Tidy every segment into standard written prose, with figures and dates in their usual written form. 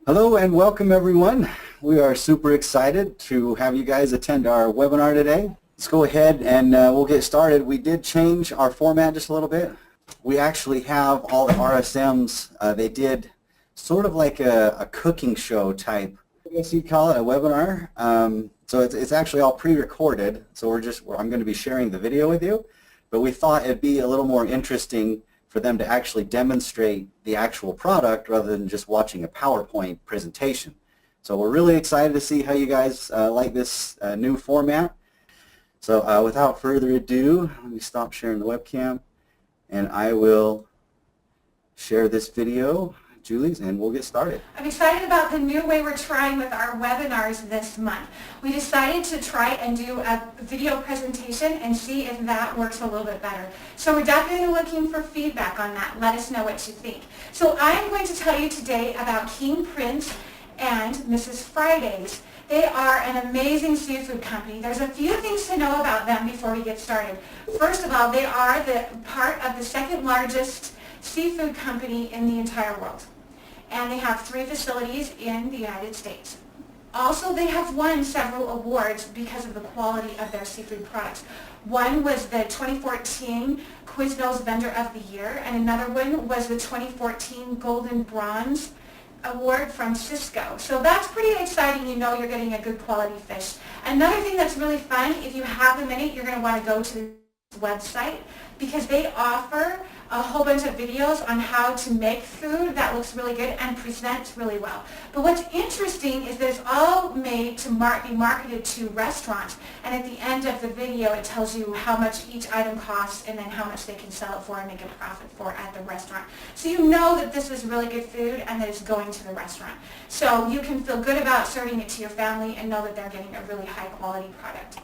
Hello and welcome everyone. We are super excited to have you guys attend our webinar today. Let's go ahead and we'll get started. We did change our format just a little bit. We actually have all the RSMs. They did sort of like a cooking show type, I guess you'd call it, a webinar. So it's actually all pre-recorded. So I'm going to be sharing the video with you, but we thought it'd be a little more interesting for them to actually demonstrate the actual product rather than just watching a PowerPoint presentation. So we're really excited to see how you guys like this new format. So without further ado, let me stop sharing the webcam and I will share this video, Julie's, and we'll get started. I'm excited about the new way we're trying with our webinars this month. We decided to try and do a video presentation and see if that works a little bit better. So we're definitely looking for feedback on that. Let us know what you think. So I'm going to tell you today about King Prince and Mrs. Friday's. They are an amazing seafood company. There's a few things to know about them before we get started. First of all, they are part of the second largest seafood company in the entire world. And they have 3 facilities in the United States. Also, they have won several awards because of the quality of their seafood products. One was the 2014 Quiznos Vendor of the Year, and another one was the 2014 Golden Bronze Award from Cisco. So that's pretty exciting. You know you're getting a good quality fish. Another thing that's really fun, if you have a minute, you're going to want to go to the website because they offer a whole bunch of videos on how to make food that looks really good and presents really well. But what's interesting is that it's all made to be marketed to restaurants, and at the end of the video it tells you how much each item costs and then how much they can sell it for and make a profit for at the restaurant. So you know that this is really good food and that it's going to the restaurant. So you can feel good about serving it to your family and know that they're getting a really high quality product.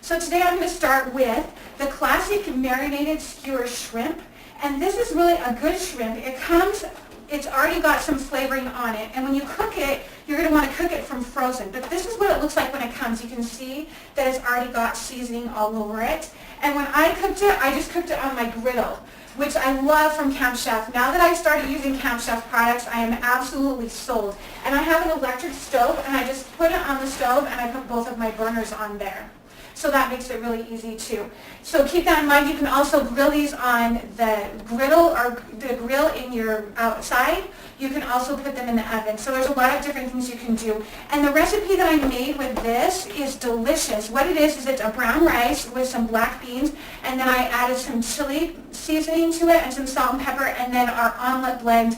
So today I'm going to start with the classic marinated skewer shrimp, and this is really a good shrimp. It's already got some flavoring on it, and when you cook it, you're going to want to cook it from frozen. But this is what it looks like when it comes. You can see that it's already got seasoning all over it. And when I cooked it, I just cooked it on my griddle, which I love from Camp Chef. Now that I've started using Camp Chef products, I am absolutely sold. And I have an electric stove, and I just put it on the stove, and I put both of my burners on there. So that makes it really easy too. So keep that in mind. You can also grill these on the griddle or the grill in your outside. You can also put them in the oven. So there's a lot of different things you can do. And the recipe that I made with this is delicious. What it is it's a brown rice with some black beans, and then I added some chili seasoning to it and some salt and pepper, and then our omelet blend,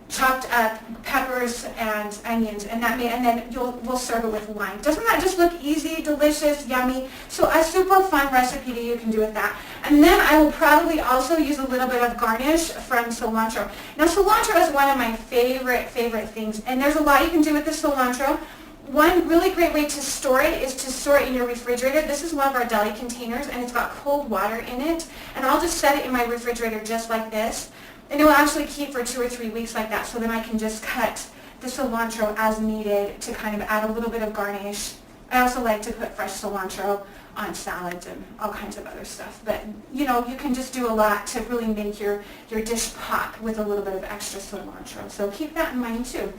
chopped up peppers and onions, and then we'll serve it with wine. Doesn't that just look easy, delicious, yummy? So a super fun recipe that you can do with that. And then I will probably also use a little bit of garnish from cilantro. Now cilantro is one of my favorite things, and there's a lot you can do with the cilantro. One really great way to store it is to store it in your refrigerator. This is one of our deli containers, and it's got cold water in it, and I'll just set it in my refrigerator just like this. And it will actually keep for 2 or 3 weeks like that, so then I can just cut the cilantro as needed to kind of add a little bit of garnish. I also like to put fresh cilantro on salads and all kinds of other stuff. But, you know, you can just do a lot to really make your dish pop with a little bit of extra cilantro. So keep that in mind too.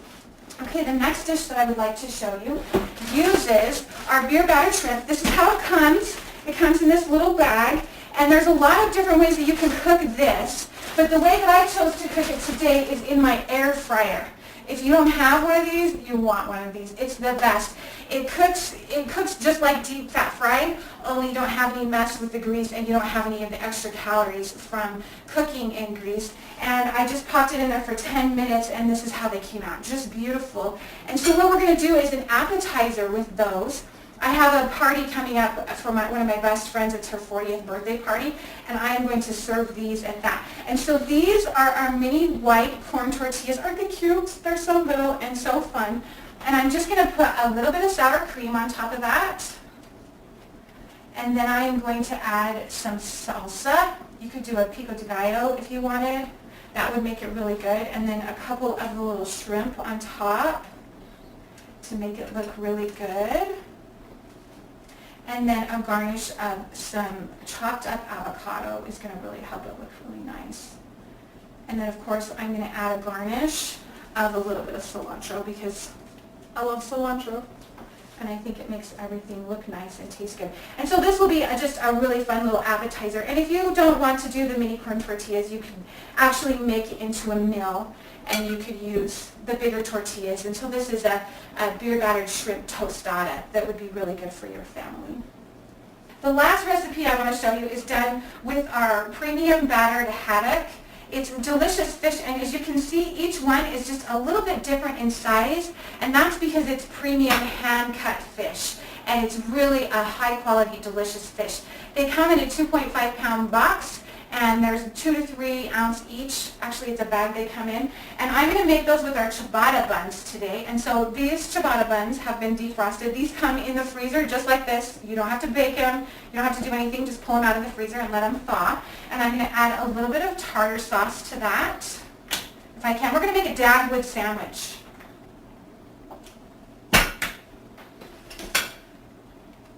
Okay, the next dish that I would like to show you uses our beer batter shrimp. This is how it comes. It comes in this little bag, and there's a lot of different ways that you can cook this. But the way that I chose to cook it today is in my air fryer. If you don't have one of these, you want one of these. It's the best. It cooks just like deep fat fried, only you don't have any mess with the grease and you don't have any of the extra calories from cooking in grease. And I just popped it in there for 10 minutes, and this is how they came out. Just beautiful. And so what we're going to do is an appetizer with those. I have a party coming up for one of my best friends. It's her 40th birthday party, and I am going to serve these at that. And so these are our mini white corn tortillas. Aren't they cute? They're so little and so fun. And I'm just going to put a little bit of sour cream on top of that. And then I am going to add some salsa. You could do a pico de gallo if you wanted. That would make it really good. And then a couple of the little shrimp on top to make it look really good. And then a garnish of some chopped up avocado is going to really help it look really nice. And then of course I'm going to add a garnish of a little bit of cilantro because I love cilantro. And I think it makes everything look nice and taste good. And so this will be just a really fun little appetizer. And if you don't want to do the mini corn tortillas, you can actually make it into a meal, and you could use the bigger tortillas. And so this is a beer battered shrimp tostada that would be really good for your family. The last recipe I want to show you is done with our premium battered haddock. It's delicious fish, and as you can see, each one is just a little bit different in size, and that's because it's premium hand-cut fish, and it's really a high-quality, delicious fish. They come in a 2.5-pound box, and there's 2 to 3 ounce each. Actually, it's a bag they come in. And I'm going to make those with our ciabatta buns today. And so these ciabatta buns have been defrosted. These come in the freezer just like this. You don't have to bake them. You don't have to do anything. Just pull them out of the freezer and let them thaw. And I'm going to add a little bit of tartar sauce to that, if I can. We're going to make a dagwood sandwich.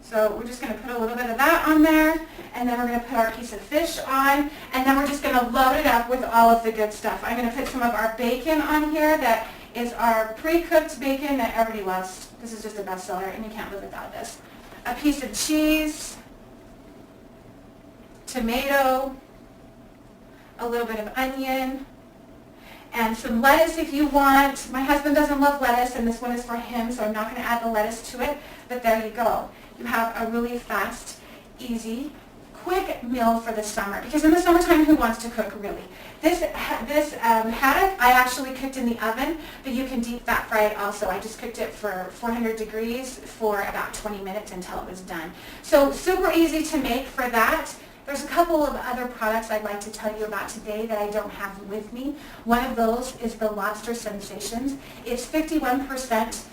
So we're just going to put a little bit of that on there, and then we're going to put our piece of fish on, and then we're just going to load it up with all of the good stuff. I'm going to put some of our bacon on here. That is our pre-cooked bacon that everybody loves. This is just a bestseller, and you can't live without this. A piece of cheese, tomato, a little bit of onion, and some lettuce if you want. My husband doesn't love lettuce, and this one is for him, so I'm not going to add the lettuce to it, but there you go. You have a really fast, easy, quick meal for the summer. Because in the summertime, who wants to cook, really? This haddock, I actually cooked in the oven, but you can deep fat fry it also. I just cooked it for 400 degrees for about 20 minutes until it was done. So super easy to make for that. There's a couple of other products I'd like to tell you about today that I don't have with me. One of those is the Lobster Sensations. It's 51%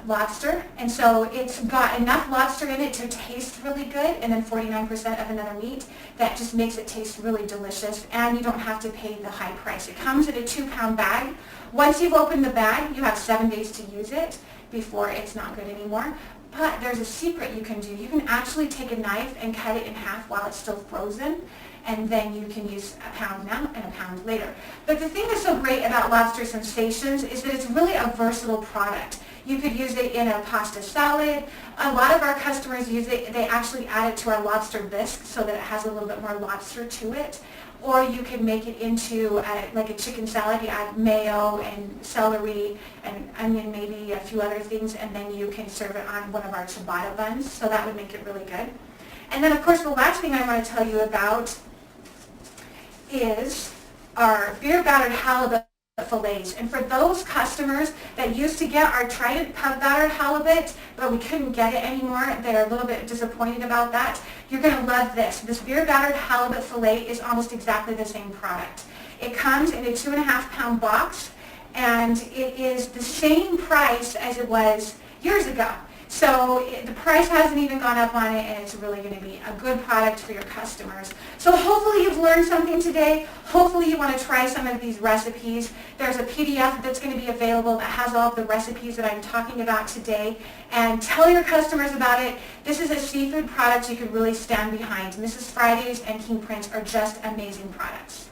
lobster, and so it's got enough lobster in it to taste really good, and then 49% of another meat that just makes it taste really delicious, and you don't have to pay the high price. It comes in a 2-pound bag. Once you've opened the bag, you have 7 days to use it before it's not good anymore. But there's a secret you can do. You can actually take a knife and cut it in half while it's still frozen, and then you can use a pound now and a pound later. But the thing that's so great about Lobster Sensations is that it's really a versatile product. You could use it in a pasta salad. A lot of our customers use it. They actually add it to our lobster bisque so that it has a little bit more lobster to it. Or you can make it into like a chicken salad. You add mayo and celery and onion, maybe a few other things, and then you can serve it on one of our ciabatta buns. So that would make it really good. And then, of course, the last thing I want to tell you about is our beer battered halibut fillets. And for those customers that used to get our Trident pub battered halibut, but we couldn't get it anymore, they're a little bit disappointed about that, you're going to love this. This beer battered halibut fillet is almost exactly the same product. It comes in a 2.5-pound box, and it is the same price as it was years ago. So the price hasn't even gone up on it, and it's really going to be a good product for your customers. So hopefully you've learned something today. Hopefully you want to try some of these recipes. There's a PDF that's going to be available that has all of the recipes that I'm talking about today. And tell your customers about it. This is a seafood product you could really stand behind. Mrs. Friday's and King Prince are just amazing products.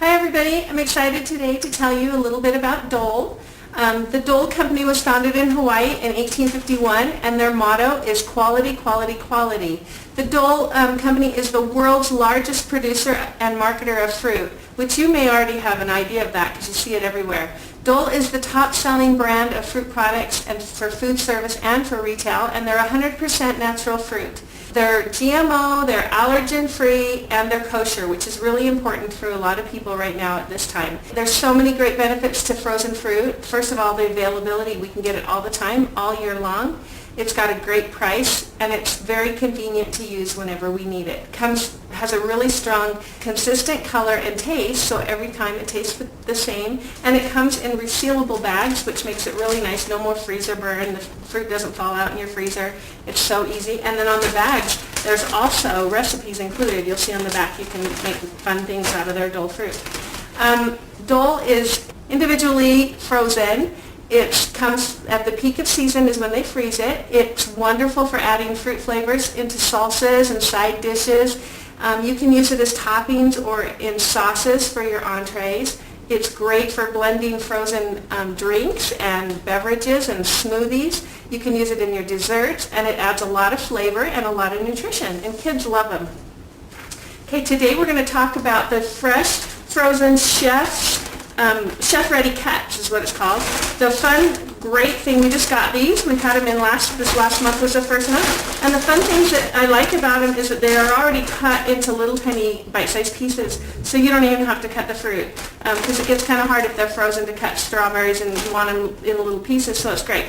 Hi everybody, I'm excited today to tell you a little bit about Dole. The Dole Company was founded in Hawaii in 1851, and their motto is quality, quality, quality. The Dole Company is the world's largest producer and marketer of fruit, which you may already have an idea of that because you see it everywhere. Dole is the top-selling brand of fruit products and for food service and for retail, and they're 100% natural fruit. They're GMO, they're allergen-free, and they're kosher, which is really important for a lot of people right now at this time. There's so many great benefits to frozen fruit. First of all, the availability. We can get it all the time, all year long. It's got a great price, and it's very convenient to use whenever we need it. Has a really strong, consistent color and taste, so every time it tastes the same. And it comes in resealable bags, which makes it really nice. No more freezer burn. The fruit doesn't fall out in your freezer. It's so easy. And then on the bags, there's also recipes included. You'll see on the back you can make fun things out of their Dole fruit. Dole is individually frozen. It comes at the peak of season is when they freeze it. It's wonderful for adding fruit flavors into salsas and side dishes. You can use it as toppings or in sauces for your entrees. It's great for blending frozen drinks and beverages and smoothies. You can use it in your desserts, and it adds a lot of flavor and a lot of nutrition, and kids love them. Okay, today we're going to talk about the fresh frozen chef-ready cuts is what it's called. The fun, great thing, we just got these. We've had them in this last month was the first month. And the fun things that I like about them is that they are already cut into little tiny bite-sized pieces, so you don't even have to cut the fruit. Because it gets kind of hard if they're frozen to cut strawberries and you want them in little pieces, so it's great.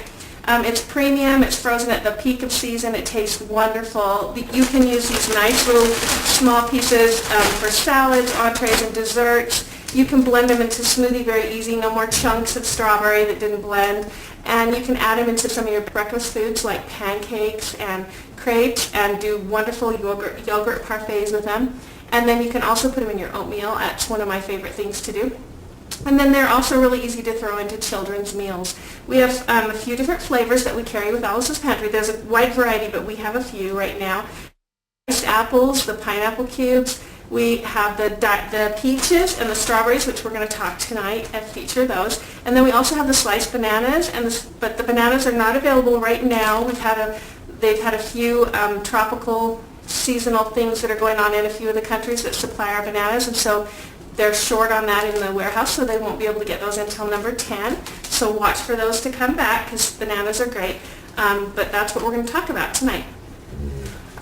It's premium, it's frozen at the peak of season, it tastes wonderful. You can use these nice little small pieces for salads, entrees, and desserts. You can blend them into smoothie very easy, no more chunks of strawberry that didn't blend. And you can add them into some of your breakfast foods like pancakes and crepes and do wonderful yogurt parfaits with them. And then you can also put them in your oatmeal. That's one of my favorite things to do. And then they're also really easy to throw into children's meals. We have a few different flavors that we carry with Alice's Pantry. There's a wide variety, but we have a few right now. Iced apples, the pineapple cubes. We have the peaches and the strawberries, which we're going to talk tonight and feature those. And then we also have the sliced bananas, but the bananas are not available right now. They've had a few tropical seasonal things that are going on in a few of the countries that supply our bananas, and so they're short on that in the warehouse, so they won't be able to get those until number 10. So watch for those to come back because bananas are great. But that's what we're going to talk about tonight.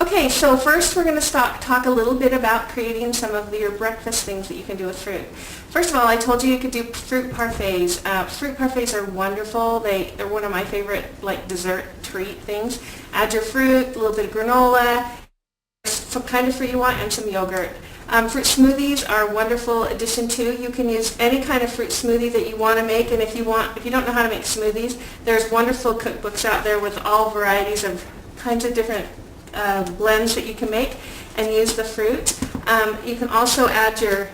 Okay, so first we're going to talk a little bit about creating some of your breakfast things that you can do with fruit. First of all, I told you could do fruit parfaits. Fruit parfaits are wonderful. They're one of my favorite dessert treat things. Add your fruit, a little bit of granola, some kind of fruit you want, and some yogurt. Fruit smoothies are a wonderful addition too. You can use any kind of fruit smoothie that you want to make, and if you don't know how to make smoothies, there's wonderful cookbooks out there with all varieties of kinds of different blends that you can make and use the fruit. You can also add your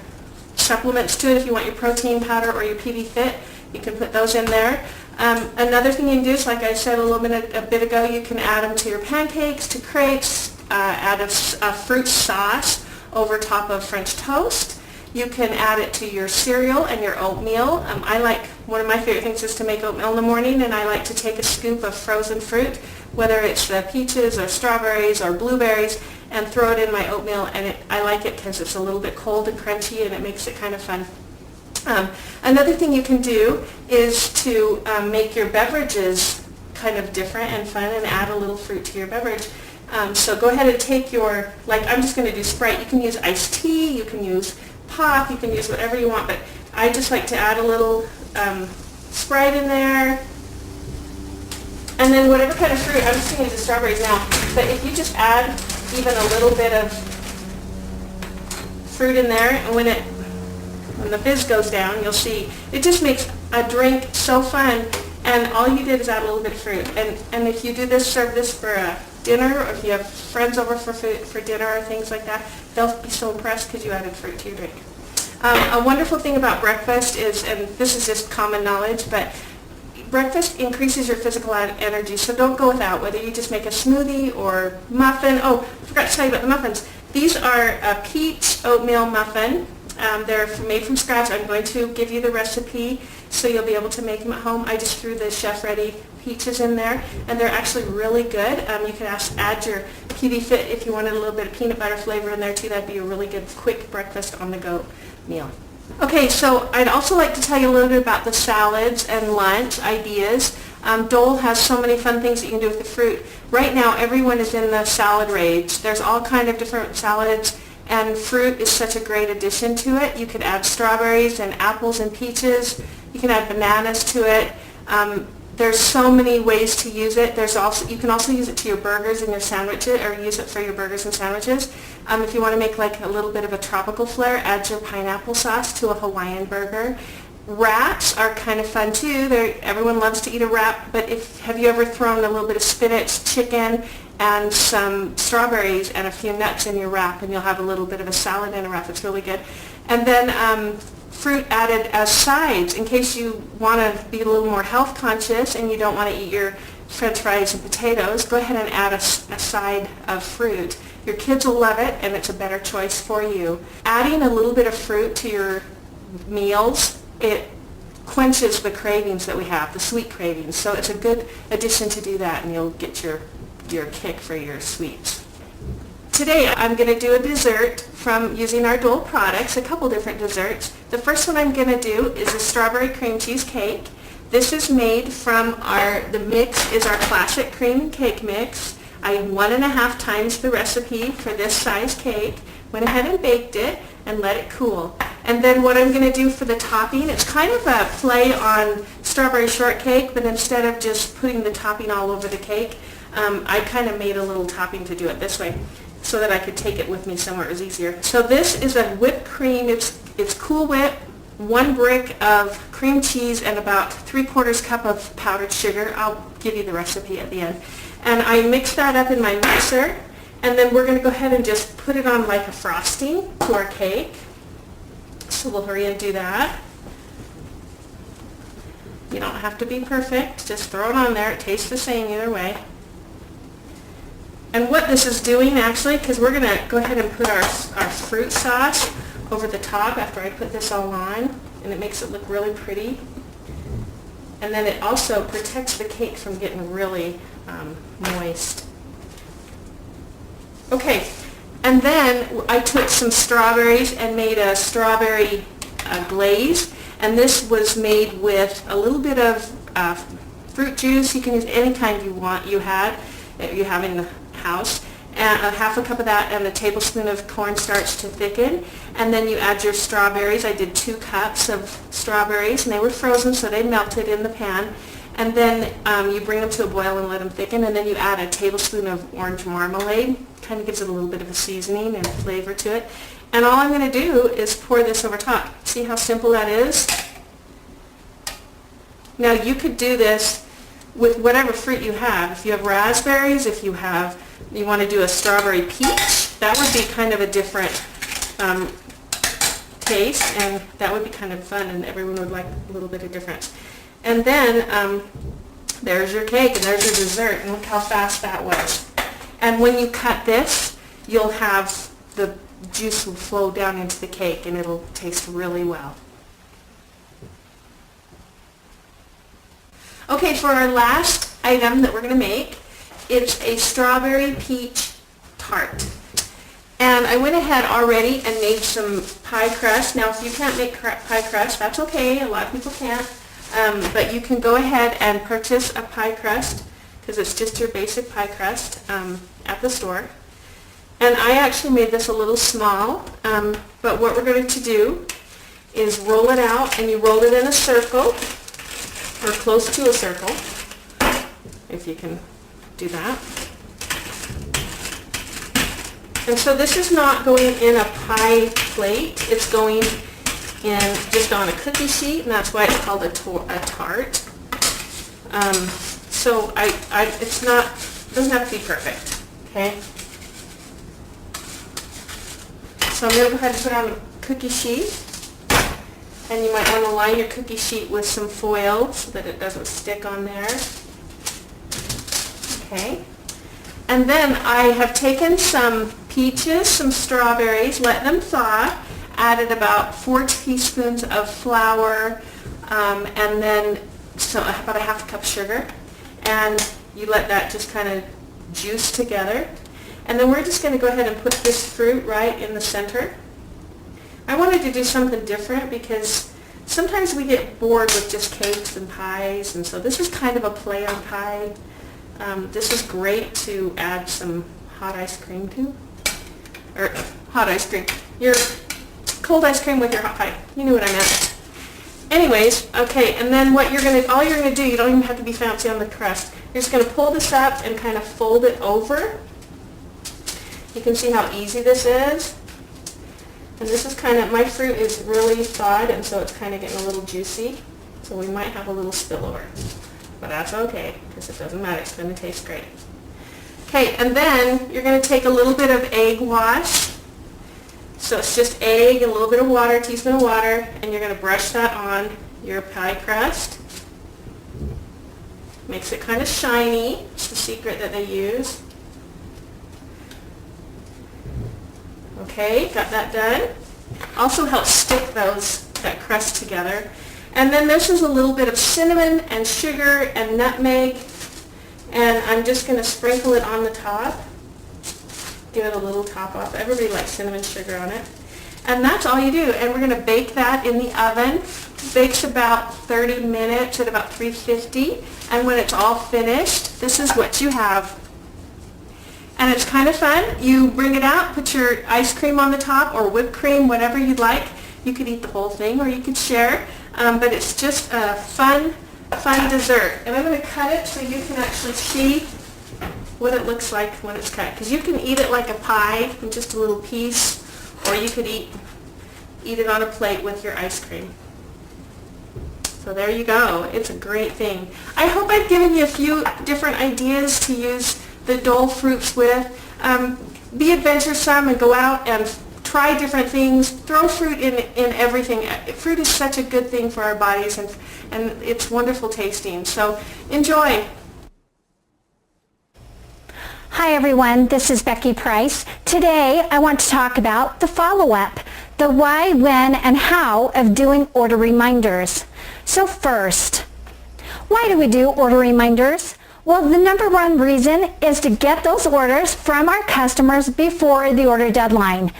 supplements to it if you want your protein powder or your PB Fit. You can put those in there. Another thing you can do is, like I said a bit ago, you can add them to your pancakes, to crepes, add a fruit sauce over top of French toast. You can add it to your cereal and your oatmeal. One of my favorite things is to make oatmeal in the morning, and I like to take a scoop of frozen fruit, whether it's the peaches or strawberries or blueberries, and throw it in my oatmeal, and I like it because it's a little bit cold and crunchy, and it makes it kind of fun. Another thing you can do is to make your beverages kind of different and fun and add a little fruit to your beverage. So go ahead and take I'm just going to do Sprite. You can use iced tea, you can use pop, you can use whatever you want, but I just like to add a little Sprite in there. And then whatever kind of fruit, I'm just going to use the strawberries now, but if you just add even a little bit of fruit in there, and when the fizz goes down, you'll see, it just makes a drink so fun, and all you did is add a little bit of fruit. And if you serve this for a dinner, or if you have friends over for dinner or things like that, they'll be so impressed because you added fruit to your drink. A wonderful thing about breakfast is, and this is just common knowledge, but breakfast increases your physical energy, so don't go without, whether you just make a smoothie or muffin. Oh, I forgot to tell you about the muffins. These are a peach oatmeal muffin. They're made from scratch. I'm going to give you the recipe so you'll be able to make them at home. I just threw the chef-ready peaches in there, and they're actually really good. You can add your PB Fit if you wanted a little bit of peanut butter flavor in there too. That'd be a really good quick breakfast on-the-go meal. Okay, so I'd also like to tell you a little bit about the salads and lunch ideas. Dole has so many fun things that you can do with the fruit. Right now, everyone is in the salad rage. There's all kind of different salads, and fruit is such a great addition to it. You could add strawberries and apples and peaches. You can add bananas to it. There's so many ways to use it. You can also use it to your burgers and your sandwiches, or use it for your burgers and sandwiches. If you want to make a little bit of a tropical flair, add your pineapple sauce to a Hawaiian burger. Wraps are kind of fun too. Everyone loves to eat a wrap, but have you ever thrown a little bit of spinach, chicken, and some strawberries and a few nuts in your wrap, and you'll have a little bit of a salad in a wrap. It's really good. And then fruit added as sides in case you want to be a little more health conscious and you don't want to eat your French fries and potatoes. Go ahead and add a side of fruit, Your kids will love it, and it's a better choice for you. Adding a little bit of fruit to your meals, it quenches the cravings that we have, the sweet cravings. So it's a good addition to do that, and you'll get your kick for your sweets. Today I'm going to do a dessert from using our Dole products, a couple different desserts. The first one I'm going to do is a strawberry cream cheese cake. This is made from the mix is our classic cream and cake mix. I 1.5 times the recipe for this size cake. Went ahead and baked it and let it cool. And then what I'm going to do for the topping, it's kind of a play on strawberry shortcake, but instead of just putting the topping all over the cake, I kind of made a little topping to do it this way so that I could take it with me somewhere it was easier. So this is a whipped cream. It's Cool Whip, 1 brick of cream cheese, and about 3/4 cup of powdered sugar. I'll give you the recipe at the end. And I mix that up in my mixer, and then we're going to go ahead and just put it on like a frosting to our cake. So we'll hurry and do that. You don't have to be perfect. Just throw it on there. It tastes the same either way. And what this is doing actually, because we're going to go ahead and put our fruit sauce over the top after I put this all on, and it makes it look really pretty. And then it also protects the cake from getting really moist. Okay, and then I took some strawberries and made a strawberry glaze, and this was made with a little bit of fruit juice. You can use any kind you have in the house, and 1/2 cup of that, and a tablespoon of cornstarch to thicken. And then you add your strawberries. I did 2 cups of strawberries, and they were frozen, so they melted in the pan. And then you bring them to a boil and let them thicken, and then you add a tablespoon of orange marmalade. Kind of gives it a little bit of a seasoning and flavor to it. And all I'm going to do is pour this over top. See how simple that is? Now you could do this with whatever fruit you have. If you have raspberries, if you want to do a strawberry peach, that would be kind of a different taste, and that would be kind of fun, and everyone would like a little bit of difference. And then there's your cake, and there's your dessert, and look how fast that was. And when you cut this, you'll have the juice will flow down into the cake, and it'll taste really well. Okay, for our last item that we're going to make, it's a strawberry peach tart. And I went ahead already and made some pie crust. Now, if you can't make pie crust, that's okay. A lot of people can't. But you can go ahead and purchase a pie crust, because it's just your basic pie crust at the store. And I actually made this a little small, but what we're going to do is roll it out, and you roll it in a circle, or close to a circle, if you can do that. And so this is not going in a pie plate, it's going in just on a cookie sheet, and that's why it's called a tart. So it's not, doesn't have to be perfect, okay? So I'm going to go ahead and put on a cookie sheet, and you might want to line your cookie sheet with some foil so that it doesn't stick on there. Okay. And then I have taken some peaches, some strawberries, let them thaw, added about 4 teaspoons of flour, and then about a 1/2 cup sugar, and you let that just kind of juice together. And then we're just going to go ahead and put this fruit right in the center. I wanted to do something different because sometimes we get bored with just cakes and pies, and so this is kind of a play on pie. This is great to add some hot ice cream to, or hot ice cream, your cold ice cream with your hot pie. You knew what I meant. Anyways, okay, and then all you're gonna do, you don't even have to be fancy on the crust. You're just gonna pull this up and kind of fold it over. You can see how easy this is. And this is kind of, my fruit is really thawed, and so it's kind of getting a little juicy. So we might have a little spillover. But that's okay, because it doesn't matter. It's going to taste great. Okay, and then you're going to take a little bit of egg wash. So it's just egg and a little bit of water, a teaspoon of water, and you're going to brush that on your pie crust. Makes it kind of shiny. It's the secret that they use. Okay, got that done. Also helps stick that crust together. And then this is a little bit of cinnamon and sugar and nutmeg, and I'm just going to sprinkle it on the top. Give it a little top off. Everybody likes cinnamon sugar on it. And that's all you do. And we're going to bake that in the oven. Bakes about 30 minutes at about 350. And when it's all finished, this is what you have. And it's kind of fun. You bring it out, put your ice cream on the top or whipped cream, whatever you'd like. You could eat the whole thing or you could share. But it's just a fun dessert. And I'm going to cut it so you can actually see what it looks like when it's cut. Because you can eat it like a pie in just a little piece, or you could eat it on a plate with your ice cream. So there you go. It's a great thing. I hope I've given you a few different ideas to use the Dole Fruits with. Be adventuresome and go out and try different things. Throw fruit in everything. Fruit is such a good thing for our bodies, and it's wonderful tasting. So enjoy. Hi everyone, this is Becky Price. Today I want to talk about the follow-up, the why, when, and how of doing order reminders. So first, why do we do order reminders? Well, the number one reason is to get those orders from our customers before the order deadline.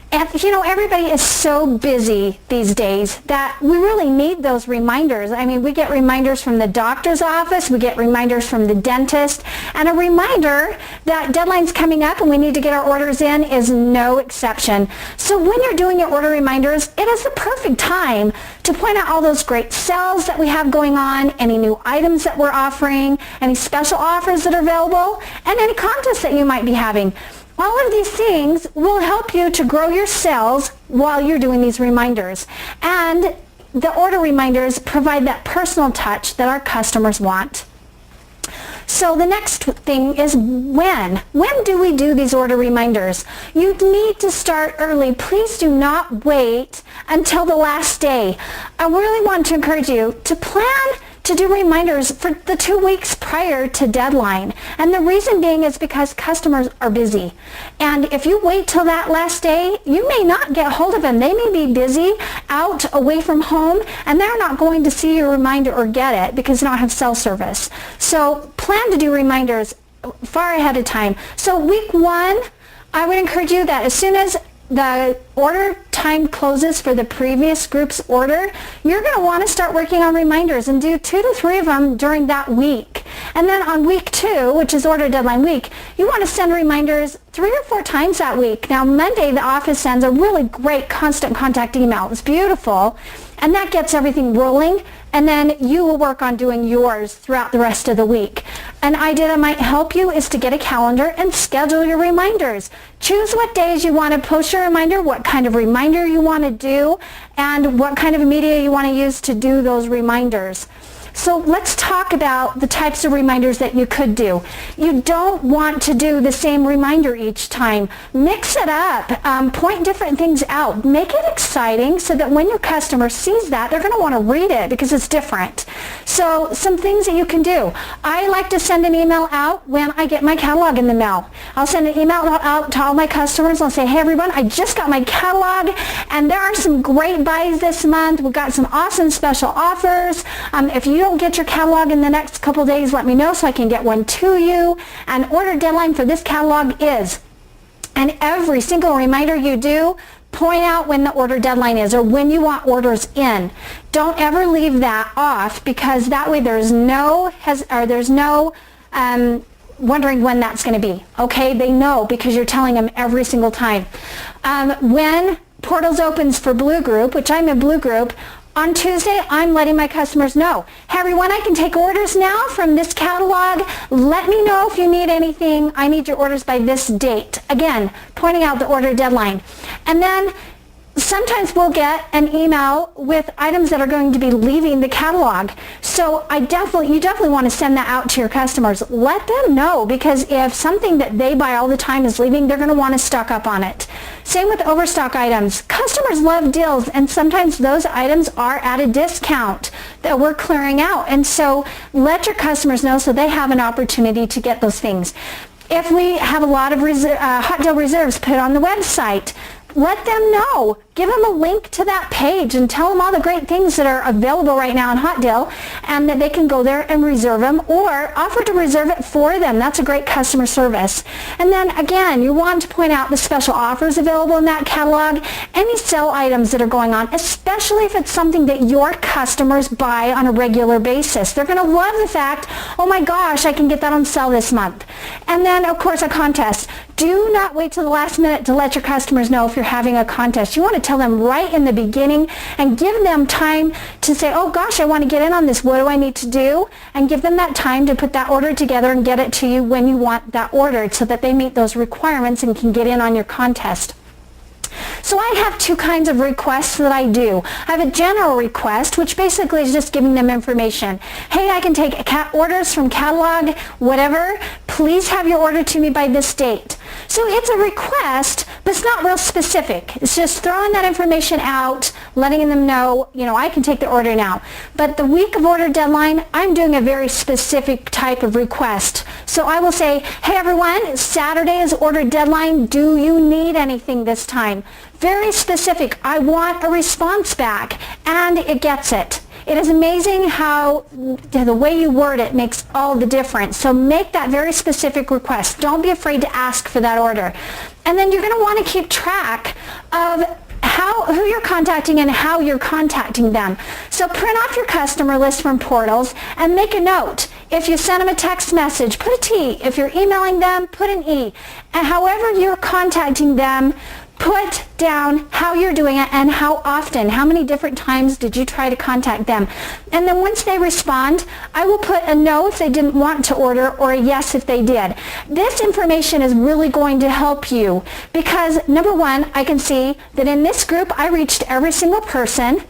And you know, everybody is so busy these days that we really need those reminders. I mean, we get reminders from the doctor's office, we get reminders from the dentist, and a reminder that deadline's coming up and we need to get our orders in is no exception. So when you're doing your order reminders, it is the perfect time to point out all those great sales that we have going on, any new items that we're offering, any special offers that are available, and any contests that you might be having. All of these things will help you to grow your sales while you're doing these reminders. And the order reminders provide that personal touch that our customers want. So the next thing is when. When do we do these order reminders? You need to start early. Please do not wait until the last day. I really want to encourage you to plan to do reminders for the 2 weeks prior to deadline. And the reason being is because customers are busy. And if you wait till that last day, you may not get hold of them. They may be busy, out, away from home, and they're not going to see your reminder or get it because they don't have cell service. So plan to do reminders far ahead of time. So week 1, I would encourage you that as soon as the order time closes for the previous group's order, you're going to want to start working on reminders and do 2 to 3 of them during that week. And then on week 2, which is order deadline week, you want to send reminders 3 or 4 times that week. Now Monday, the office sends a really great constant contact email. It's beautiful, and that gets everything rolling. And then you will work on doing yours throughout the rest of the week. An idea that might help you is to get a calendar and schedule your reminders. Choose what days you want to post your reminder, what kind of reminder you want to do, and what kind of media you want to use to do those reminders. So let's talk about the types of reminders that you could do. You don't want to do the same reminder each time. Mix it up. Point different things out. Make it exciting so that when your customer sees that, they're going to want to read it because it's different. So some things that you can do. I like to send an email out when I get my catalog in the mail. I'll send an email out to all my customers. I'll say, hey everyone, I just got my catalog and there are some great buys this month. We've got some awesome special offers. If you don't get your catalog in the next couple days, let me know so I can get one to you. And order deadline for this catalog is, and every single reminder you do, point out when the order deadline is or when you want orders in. Don't ever leave that off because that way there's no wondering when that's going to be. Okay, they know because you're telling them every single time. When portals opens for Blue Group, which I'm in Blue Group, on Tuesday, I'm letting my customers know, hey everyone, I can take orders now from this catalog. Let me know if you need anything. I need your orders by this date. Again, pointing out the order deadline. And then sometimes we'll get an email with items that are going to be leaving the catalog. So you definitely want to send that out to your customers. Let them know because if something that they buy all the time is leaving, they're going to want to stock up on it. Same with overstock items. Customers love deals and sometimes those items are at a discount that we're clearing out. And so let your customers know so they have an opportunity to get those things. If we have a lot of hot deal reserves put on the website, let them know. Give them a link to that page and tell them all the great things that are available right now on Hot Deal and that they can go there and reserve them or offer to reserve it for them. That's a great customer service. And then again, you want to point out the special offers available in that catalog, any sale items that are going on, especially if it's something that your customers buy on a regular basis. They're going to love the fact, oh my gosh, I can get that on sale this month. And then, of course, a contest. Do not wait till the last minute to let your customers know if you're having a contest. You want to tell them right in the beginning and give them time to say, oh gosh, I want to get in on this. What do I need to do? And give them that time to put that order together and get it to you when you want that ordered so that they meet those requirements and can get in on your contest. So I have two kinds of requests that I do. I have a general request, which basically is just giving them information. Hey, I can take orders from catalog, whatever. Please have your order to me by this date. So it's a request, but it's not real specific. It's just throwing that information out, letting them know, I can take the order now. But the week of order deadline, I'm doing a very specific type of request. So I will say, hey everyone, Saturday is order deadline. Do you need anything this time? Very specific. I want a response back, and it gets it. It is amazing how the way you word it makes all the difference. So make that very specific request. Don't be afraid to ask for that order. And then you're going to want to keep track of who you're contacting and how you're contacting them. So print off your customer list from portals and make a note. If you send them a text message, put a T. If you're emailing them, put an E. And however you're contacting them, put down how you're doing it and how often, how many different times did you try to contact them. And then once they respond, I will put a no if they didn't want to order or a yes if they did. This information is really going to help you because number one, I can see that in this group I reached every single person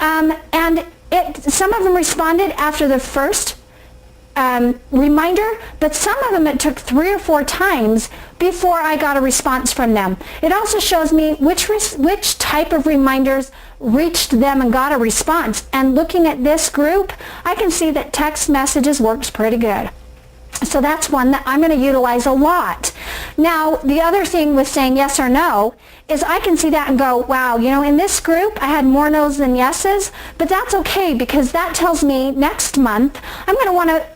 and some of them responded after the first reminder, but some of them it took 3 or 4 times before I got a response from them. It also shows me which type of reminders reached them and got a response. And looking at this group, I can see that text messages works pretty good. So that's one that I'm going to utilize a lot. Now, the other thing with saying yes or no is I can see that and go, wow, in this group I had more no's than yeses, but that's okay because that tells me next month I'm going to want to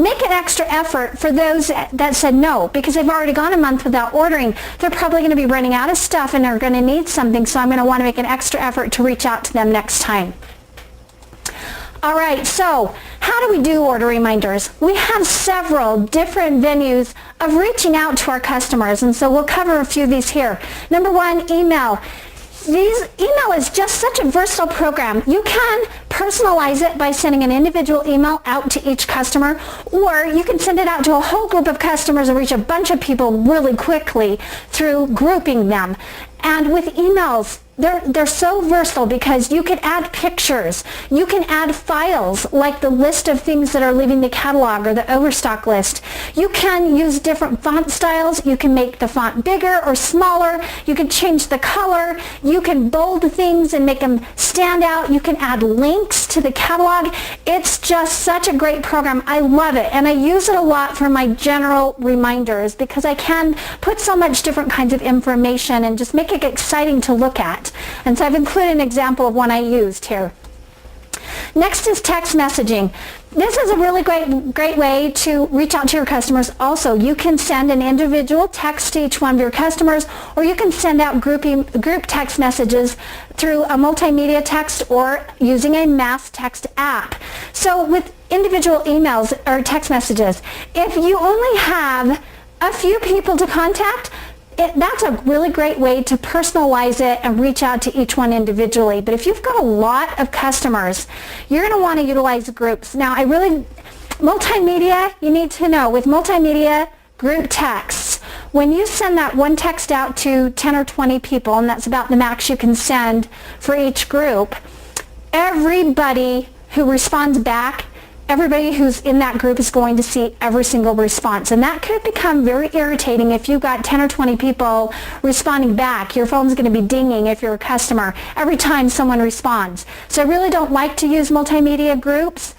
make an extra effort for those that said no because they've already gone a month without ordering. They're probably going to be running out of stuff and they're going to need something, so I'm going to want to make an extra effort to reach out to them next time. All right, so how do we do order reminders? We have several different venues of reaching out to our customers, and so we'll cover a few of these here. Number one, email. Email is just such a versatile program. You can personalize it by sending an individual email out to each customer, or you can send it out to a whole group of customers and reach a bunch of people really quickly through grouping them. And with emails, they're so versatile because you can add pictures, you can add files like the list of things that are leaving the catalog or the overstock list. You can use different font styles, you can make the font bigger or smaller, you can change the color, you can bold things and make them stand out, you can add links to the catalog. It's just such a great program. I love it, and I use it a lot for my general reminders because I can put so much different kinds of information and just make it exciting to look at. And so I've included an example of one I used here. Next is text messaging. This is a really great way to reach out to your customers. Also, you can send an individual text to each one of your customers, or you can send out group text messages through a multimedia text or using a mass text app. So with individual emails or text messages, if you only have a few people to contact, that's a really great way to personalize it and reach out to each one individually. But if you've got a lot of customers, you're going to want to utilize groups. Now, multimedia, you need to know, with multimedia group texts, when you send that one text out to 10 or 20 people, and that's about the max you can send for each group, everybody who responds back, everybody who's in that group is going to see every single response. And that could become very irritating if you've got 10 or 20 people responding back. Your phone's going to be dinging if you're a customer every time someone responds. So I really don't like to use multimedia groups.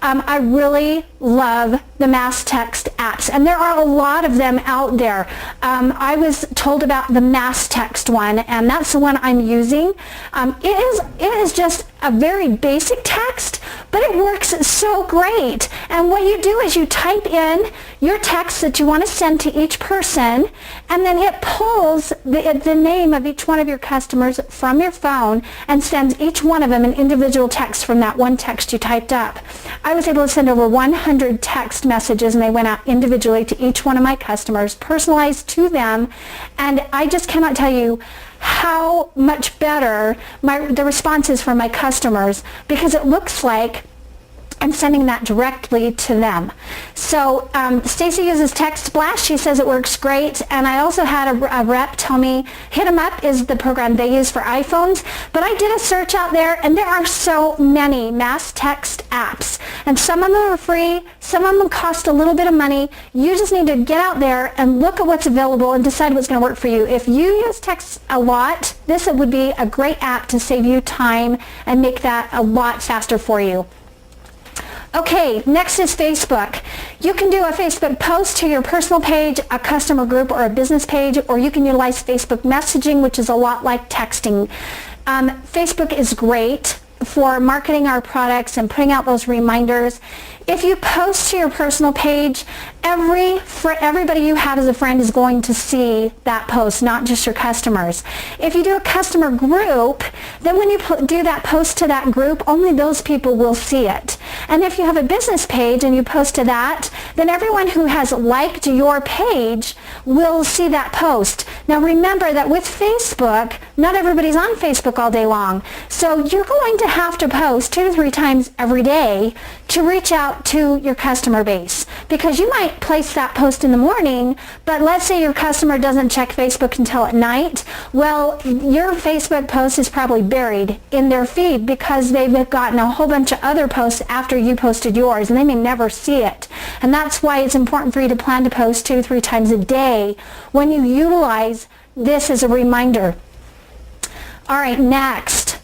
I really love the mass text apps, and there are a lot of them out there. I was told about the mass text one, and that's the one I'm using. It is just a very basic text, but it works so great. And what you do is you type in your text that you want to send to each person, and then it pulls the name of each one of your customers from your phone and sends each one of them an individual text from that one text you typed up. I was able to send over 100 text messages, and they went out individually to each one of my customers, personalized to them, and I just cannot tell you how much better the response is from my customers, because it looks like I'm sending that directly to them. So Stacy uses Text Blast. She says it works great. And I also had a rep tell me Hit 'em Up is the program they use for iPhones. But I did a search out there, and there are so many mass text apps. And some of them are free. Some of them cost a little bit of money. You just need to get out there and look at what's available and decide what's going to work for you. If you use text a lot, this would be a great app to save you time and make that a lot faster for you. Okay, next is Facebook. You can do a Facebook post to your personal page, a customer group, or a business page, or you can utilize Facebook messaging, which is a lot like texting. Facebook is great for marketing our products and putting out those reminders. If you post to your personal page, everybody you have as a friend is going to see that post, not just your customers. If you do a customer group, then when you do that post to that group, only those people will see it. And if you have a business page and you post to that, then everyone who has liked your page will see that post. Now remember that with Facebook, not everybody's on Facebook all day long. So you're going to have to post 2 to 3 times every day to reach out to your customer base, because you might place that post in the morning, but let's say your customer doesn't check Facebook until at night. Well, your Facebook post is probably buried in their feed because they've gotten a whole bunch of other posts after you posted yours, and they may never see it. And that's why it's important for you to plan to post 2 to 3 times a day when you utilize this as a reminder. All right, next.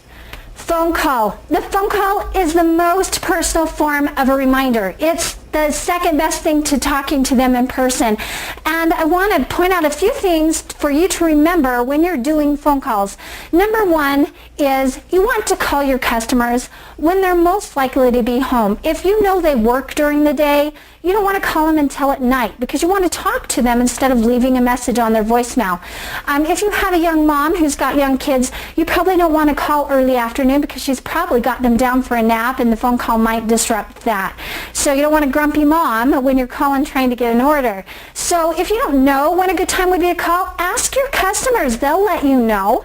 Phone call. The phone call is the most personal form of a reminder. It's the second best thing to talking to them in person. And I want to point out a few things for you to remember when you're doing phone calls. Number one is you want to call your customers when they're most likely to be home. If you know they work during the day, you don't want to call them until at night, because you want to talk to them instead of leaving a message on their voicemail. If you have a young mom who's got young kids, you probably don't want to call early afternoon because she's probably got them down for a nap, and the phone call might disrupt that. So you don't want a grumpy mom when you're calling trying to get an order. So if you don't know when a good time would be to call, ask your customers. They'll let you know.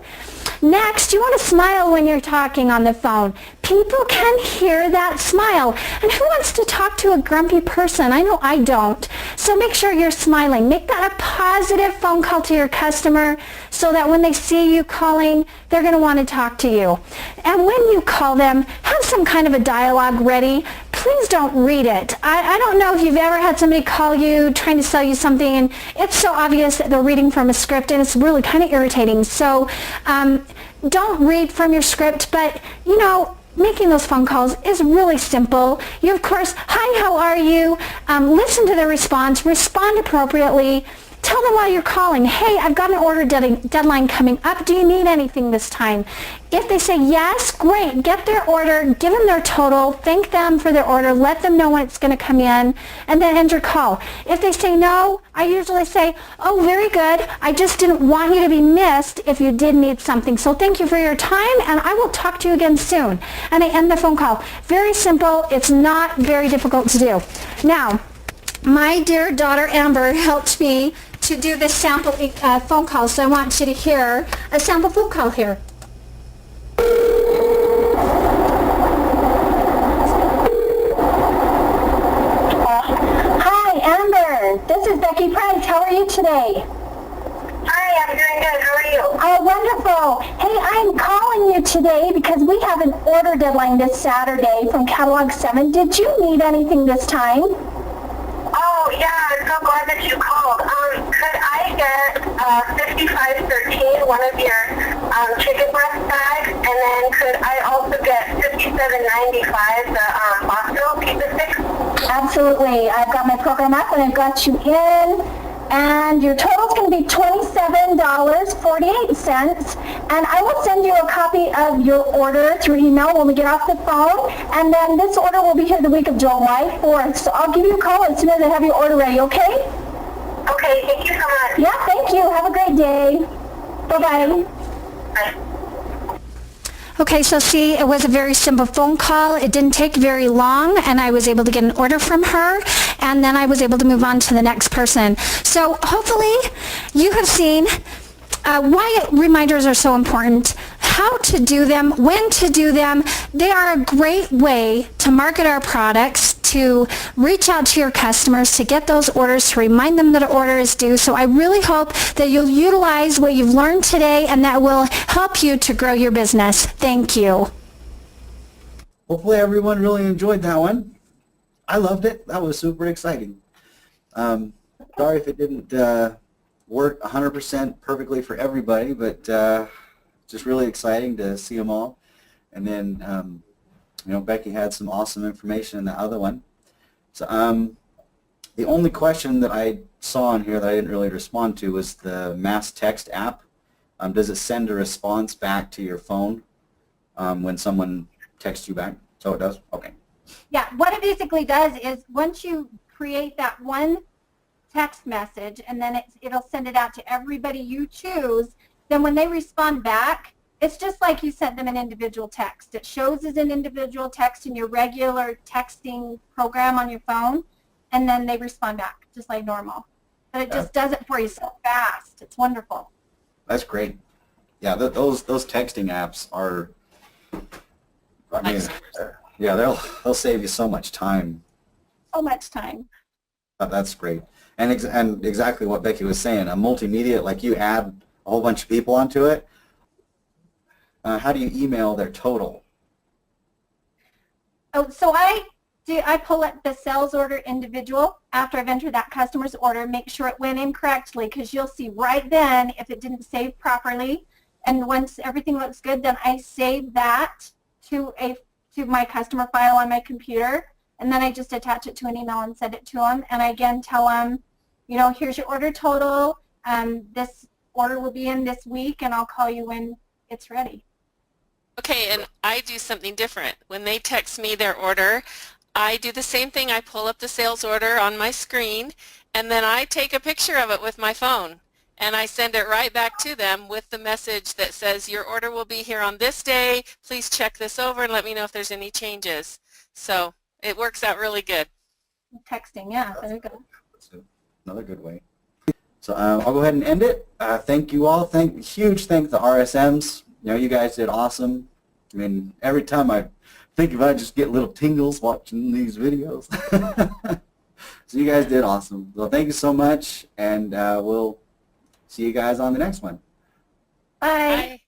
Next, you want to smile when you're talking on the phone. People can hear that smile. And who wants to talk to a grumpy person? I know I don't. So make sure you're smiling. Make that a positive phone call to your customer so that when they see you calling, they're going to want to talk to you. And when you call them, have some kind of a dialogue ready. Please don't read it. I don't know if you've ever had somebody call you trying to sell you something, and it's so obvious that they're reading from a script, and it's really kind of irritating. So don't read from your script, but making those phone calls is really simple. You, of course, hi, how are you? Listen to the response, respond appropriately. Tell them while you're calling, hey, I've got an order deadline coming up. Do you need anything this time? If they say yes, great. Get their order, give them their total, thank them for their order, let them know when it's going to come in, and then end your call. If they say no, I usually say, oh, very good. I just didn't want you to be missed if you did need something. So thank you for your time, and I will talk to you again soon. And I end the phone call. Very simple. It's not very difficult to do. Now, my dear daughter Amber helped me to do this sample phone call, so I want you to hear a sample phone call here. Hi, Amber. This is Becky Price. How are you today? Hi, I'm doing good. How are you? Oh, wonderful. Hey, I'm calling you today because we have an order deadline this Saturday from Catalog 7. Did you need anything this time? Oh, yeah, I'm so glad that you called. Could I get 5513, one of your chicken breast bags, and then could I also get 5795, the Bosco pizza sticks? Absolutely. I've got my program up and I've got you in. And your total is going to be $27.48. And I will send you a copy of your order through email when we get off the phone. And then this order will be here the week of July 4th. So I'll give you a call as soon as I have your order ready, okay? Okay, thank you so much. Yeah, thank you. Have a great day. Bye-bye. Bye. Okay, so see, it was a very simple phone call. It didn't take very long, and I was able to get an order from her, and then I was able to move on to the next person. So hopefully you have seen why reminders are so important, how to do them, when to do them. They are a great way to market our products, to reach out to your customers, to get those orders, to remind them that an order is due. So I really hope that you'll utilize what you've learned today and that will help you to grow your business. Thank you. Hopefully everyone really enjoyed that one. I loved it. That was super exciting. Sorry if it didn't work 100% perfectly for everybody, but just really exciting to see them all. And then, Becky had some awesome information in the other one. So the only question that I saw on here that I didn't really respond to was the mass text app. Does it send a response back to your phone when someone texts you back? So it does? Okay. Yeah, what it basically does is once you create that one text message and then it'll send it out to everybody you choose, then when they respond back, it's just like you sent them an individual text. It shows as an individual text in your regular texting program on your phone, and then they respond back just like normal. But it just does it for you so fast. It's wonderful. That's great. Yeah, those texting apps are, I mean, yeah, they'll save you so much time. So much time. That's great. And exactly what Becky was saying, a multimedia, like you add a whole bunch of people onto it. How do you email their total? Oh, so I pull up the sales order individual after I've entered that customer's order, make sure it went in correctly, because you'll see right then if it didn't save properly. And once everything looks good, then I save that to my customer file on my computer, and then I just attach it to an email and send it to them. And I again tell them, here's your order total. This order will be in this week, and I'll call you when it's ready. Okay, and I do something different. When they text me their order, I do the same thing. I pull up the sales order on my screen, and then I take a picture of it with my phone, and I send it right back to them with the message that says, your order will be here on this day. Please check this over and let me know if there's any changes. So it works out really good. Texting, yeah, there you go. That's another good way. So I'll go ahead and end it. Thank you all. Huge thank the RSMs. You guys did awesome. I mean, every time I think about it, I just get little tingles watching these videos. So you guys did awesome. Well, thank you so much, and we'll see you guys on the next one. Bye. Bye.